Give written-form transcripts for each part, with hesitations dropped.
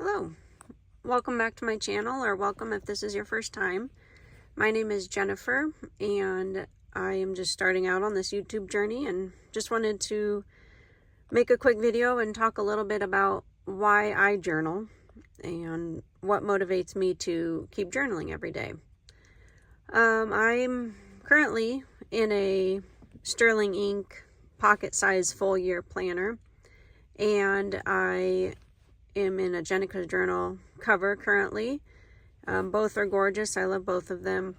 Hello, welcome back to my channel, or welcome if this is your first time. My name is Jennifer and I am just starting out on this YouTube journey and just wanted to make a quick video and talk a little bit about why I journal and what motivates me to keep journaling every day. I'm currently in a Sterling ink pocket size full year planner, and I am in a Jenikas's journal cover currently. Both are gorgeous. I love both of them.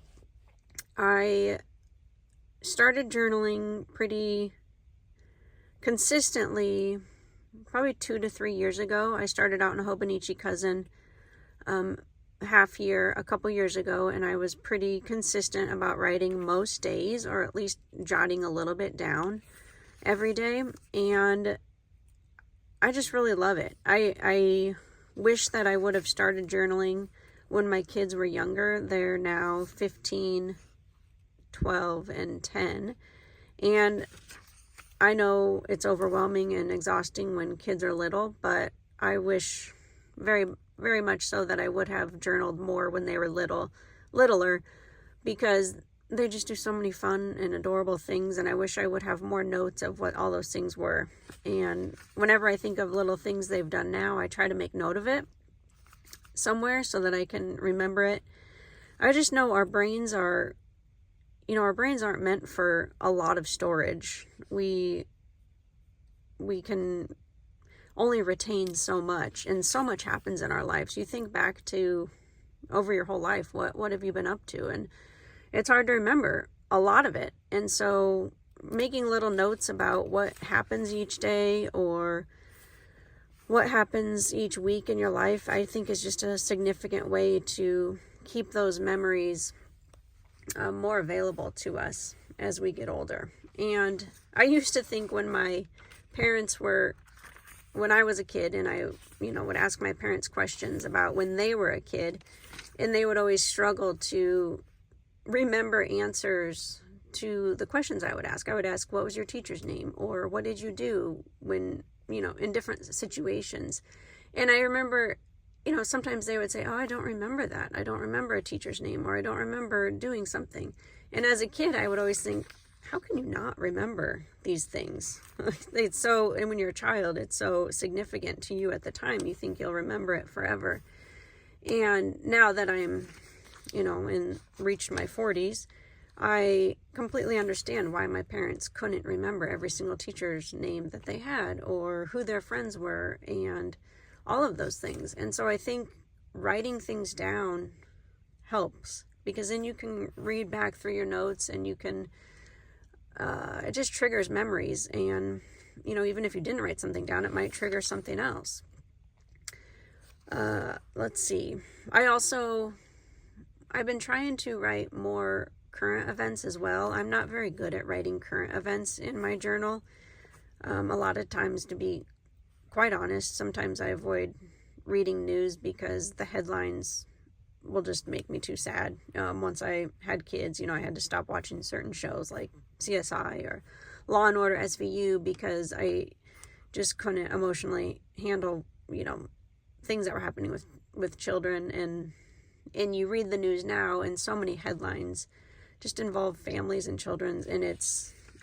I started journaling pretty consistently probably 2 to 3 years ago. I started out in a Hobonichi cousin half year a couple years ago, and I was pretty consistent about writing most days, or at least jotting a little bit down every day, and I just really love it. I wish that I would have started journaling when my kids were younger. They're now 15, 12, and 10. And I know it's overwhelming and exhausting when kids are little, but I wish very, very much so that I would have journaled more when they were littler, because they just do so many fun and adorable things, and I wish I would have more notes of what all those things were. And whenever I think of little things they've done now, I try to make note of it somewhere so that I can remember it. I just know our brains aren't meant for a lot of storage. We can only retain so much, and so much happens in our lives. You think back to over your whole life, what have you been up to? And it's hard to remember a lot of it. And so making little notes about what happens each day or what happens each week in your life, I think is just a significant way to keep those memories more available to us as we get older. And I used to think when I was a kid, and I would ask my parents questions about when they were a kid, and they would always struggle to remember answers to the questions I would ask. I would ask, what was your teacher's name? Or what did you do when, in different situations? And I remember, sometimes they would say, oh, I don't remember that. I don't remember a teacher's name, or I don't remember doing something. And as a kid, I would always think, how can you not remember these things? And when you're a child, it's so significant to you at the time. You think you'll remember it forever. And now that I'm and reached my 40s, I completely understand why my parents couldn't remember every single teacher's name that they had, or who their friends were, and all of those things. And so I think writing things down helps, because then you can read back through your notes, and you can, it just triggers memories. And, even if you didn't write something down, it might trigger something else. Let's see. I've been trying to write more current events as well. I'm not very good at writing current events in my journal. A lot of times, to be quite honest, sometimes I avoid reading news because the headlines will just make me too sad. Once I had kids, I had to stop watching certain shows like CSI or Law and Order SVU, because I just couldn't emotionally handle, things that were happening with children. And you read the news now, and so many headlines just involve families and children, and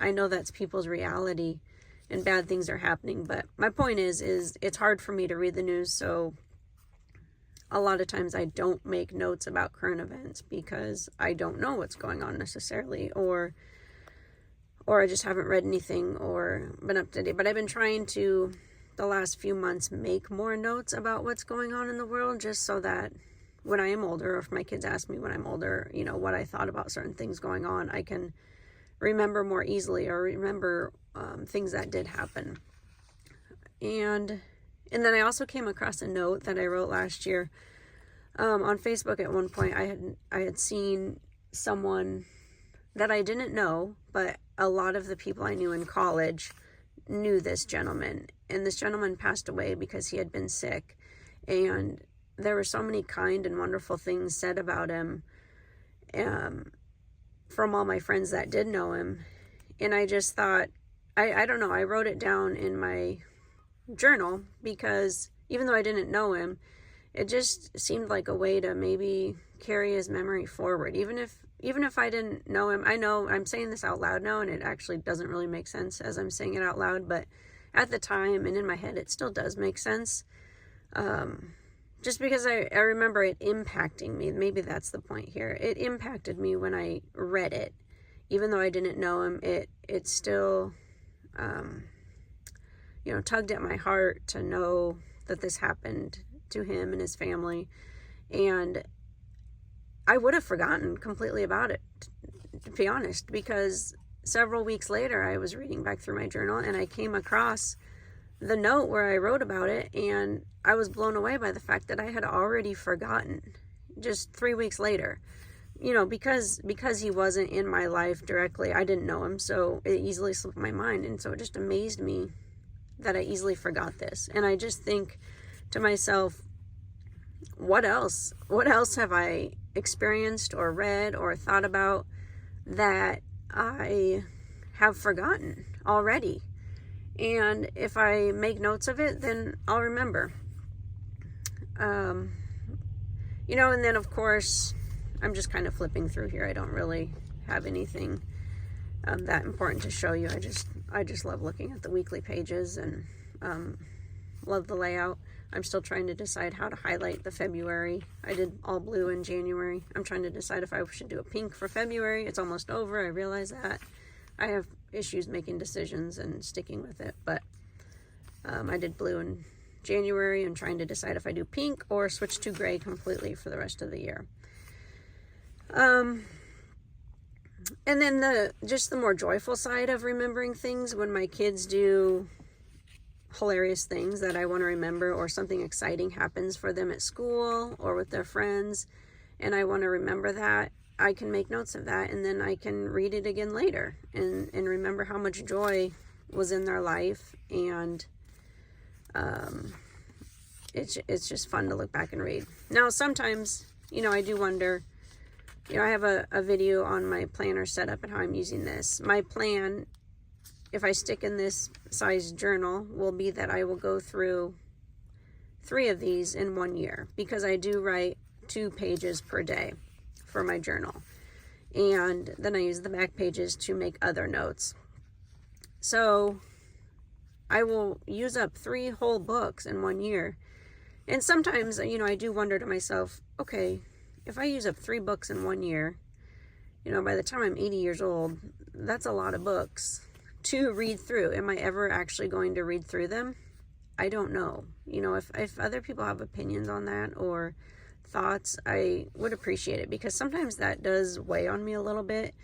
I know that's people's reality, and bad things are happening. But my point is it's hard for me to read the news, so a lot of times I don't make notes about current events because I don't know what's going on necessarily, or I just haven't read anything or been up to date. But I've been trying to, the last few months, make more notes about what's going on in the world, just so that when I am older, or if my kids ask me when I'm older, what I thought about certain things going on, I can remember more easily, or remember things that did happen. And then I also came across a note that I wrote last year on Facebook. At one point, I had seen someone that I didn't know, but a lot of the people I knew in college knew this gentleman, and this gentleman passed away because he had been sick. And there were so many kind and wonderful things said about him from all my friends that did know him. And I just thought, I don't know, I wrote it down in my journal because even though I didn't know him, it just seemed like a way to maybe carry his memory forward, even if I didn't know him. I know I'm saying this out loud now, and it actually doesn't really make sense as I'm saying it out loud, but at the time and in my head, it still does make sense. Just because I remember it impacting me. Maybe that's the point here. It impacted me when I read it. Even though I didn't know him, it still, tugged at my heart to know that this happened to him and his family. And I would have forgotten completely about it, to be honest, because several weeks later, I was reading back through my journal and I came across the note where I wrote about it, and I was blown away by the fact that I had already forgotten just 3 weeks later. Because he wasn't in my life directly, I didn't know him, so it easily slipped my mind, and so it just amazed me that I easily forgot this. And I just think to myself, what else have I experienced or read or thought about that I have forgotten already? And if I make notes of it, then I'll remember. And then of course, I'm just kind of flipping through here. I don't really have anything that important to show you. I just love looking at the weekly pages and love the layout. I'm still trying to decide how to highlight the February. I did all blue in January. I'm trying to decide if I should do a pink for February. It's almost over. I realize that. I have issues making decisions and sticking with it, but I did blue in January and trying to decide if I do pink or switch to gray completely for the rest of the year. And then the more joyful side of remembering things, when my kids do hilarious things that I want to remember, or something exciting happens for them at school or with their friends, and I want to remember that, I can make notes of that, and then I can read it again later and remember how much joy was in their life. And it's just fun to look back and read. Now, sometimes, I do wonder, I have a video on my planner set up and how I'm using this. My plan, if I stick in this size journal, will be that I will go through 3 of these in 1 year, because I do write 2 pages per day for my journal, and then I use the back pages to make other notes. So I will use up 3 whole books in 1 year. And sometimes, I do wonder to myself, okay, if I use up 3 books in 1 year, by the time I'm 80 years old, that's a lot of books to read through. Am I ever actually going to read through them? I don't know. If other people have opinions on that or thoughts, I would appreciate it, because sometimes that does weigh on me a little bit.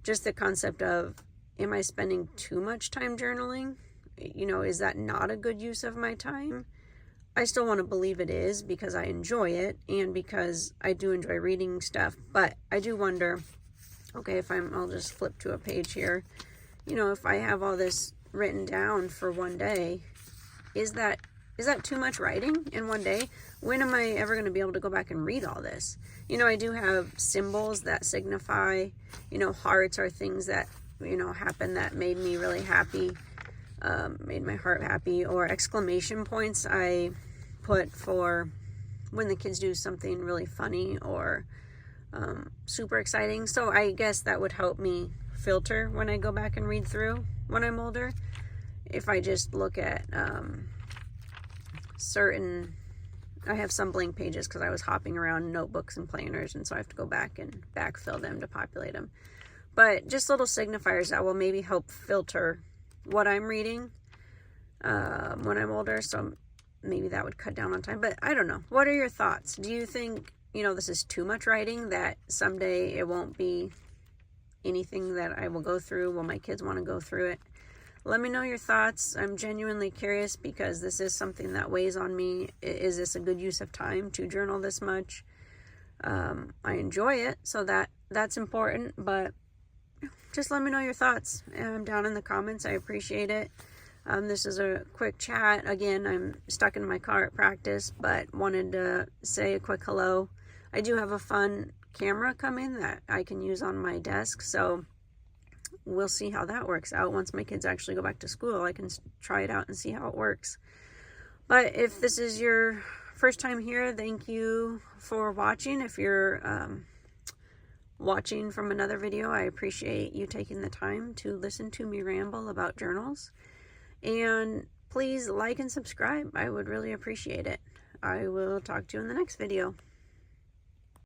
Just the concept of, am I spending too much time journaling? Is that not a good use of my time? I still want to believe it is, because I enjoy it and because I do enjoy reading stuff. But I do wonder, okay, I'll just flip to a page here. If I have all this written down for one day, is that too much writing in one day? When am I ever going to be able to go back and read all this? I do have symbols that signify, hearts are things that, happen that made me really happy, made my heart happy, or exclamation points I put for when the kids do something really funny or super exciting. So I guess that would help me filter when I go back and read through when I'm older. If I just look at I have some blank pages because I was hopping around notebooks and planners, and so I have to go back and backfill them to populate them. But just little signifiers that will maybe help filter what I'm reading when I'm older, so maybe that would cut down on time. But I don't know. What are your thoughts? Do you think, this is too much writing, that someday it won't be anything that I will go through? Will my kids want to go through it? Let me know your thoughts. I'm genuinely curious, because this is something that weighs on me. Is this a good use of time to journal this much? I enjoy it, so that's important, but just let me know your thoughts down in the comments. I appreciate it. This is a quick chat. Again, I'm stuck in my car at practice, but wanted to say a quick hello. I do have a fun camera coming that I can use on my desk, so we'll see how that works out. Once my kids actually go back to school, I can try it out and see how it works. But if this is your first time here, thank you for watching. If you're watching from another video, I appreciate you taking the time to listen to me ramble about journals. And please like and subscribe. I would really appreciate it. I will talk to you in the next video.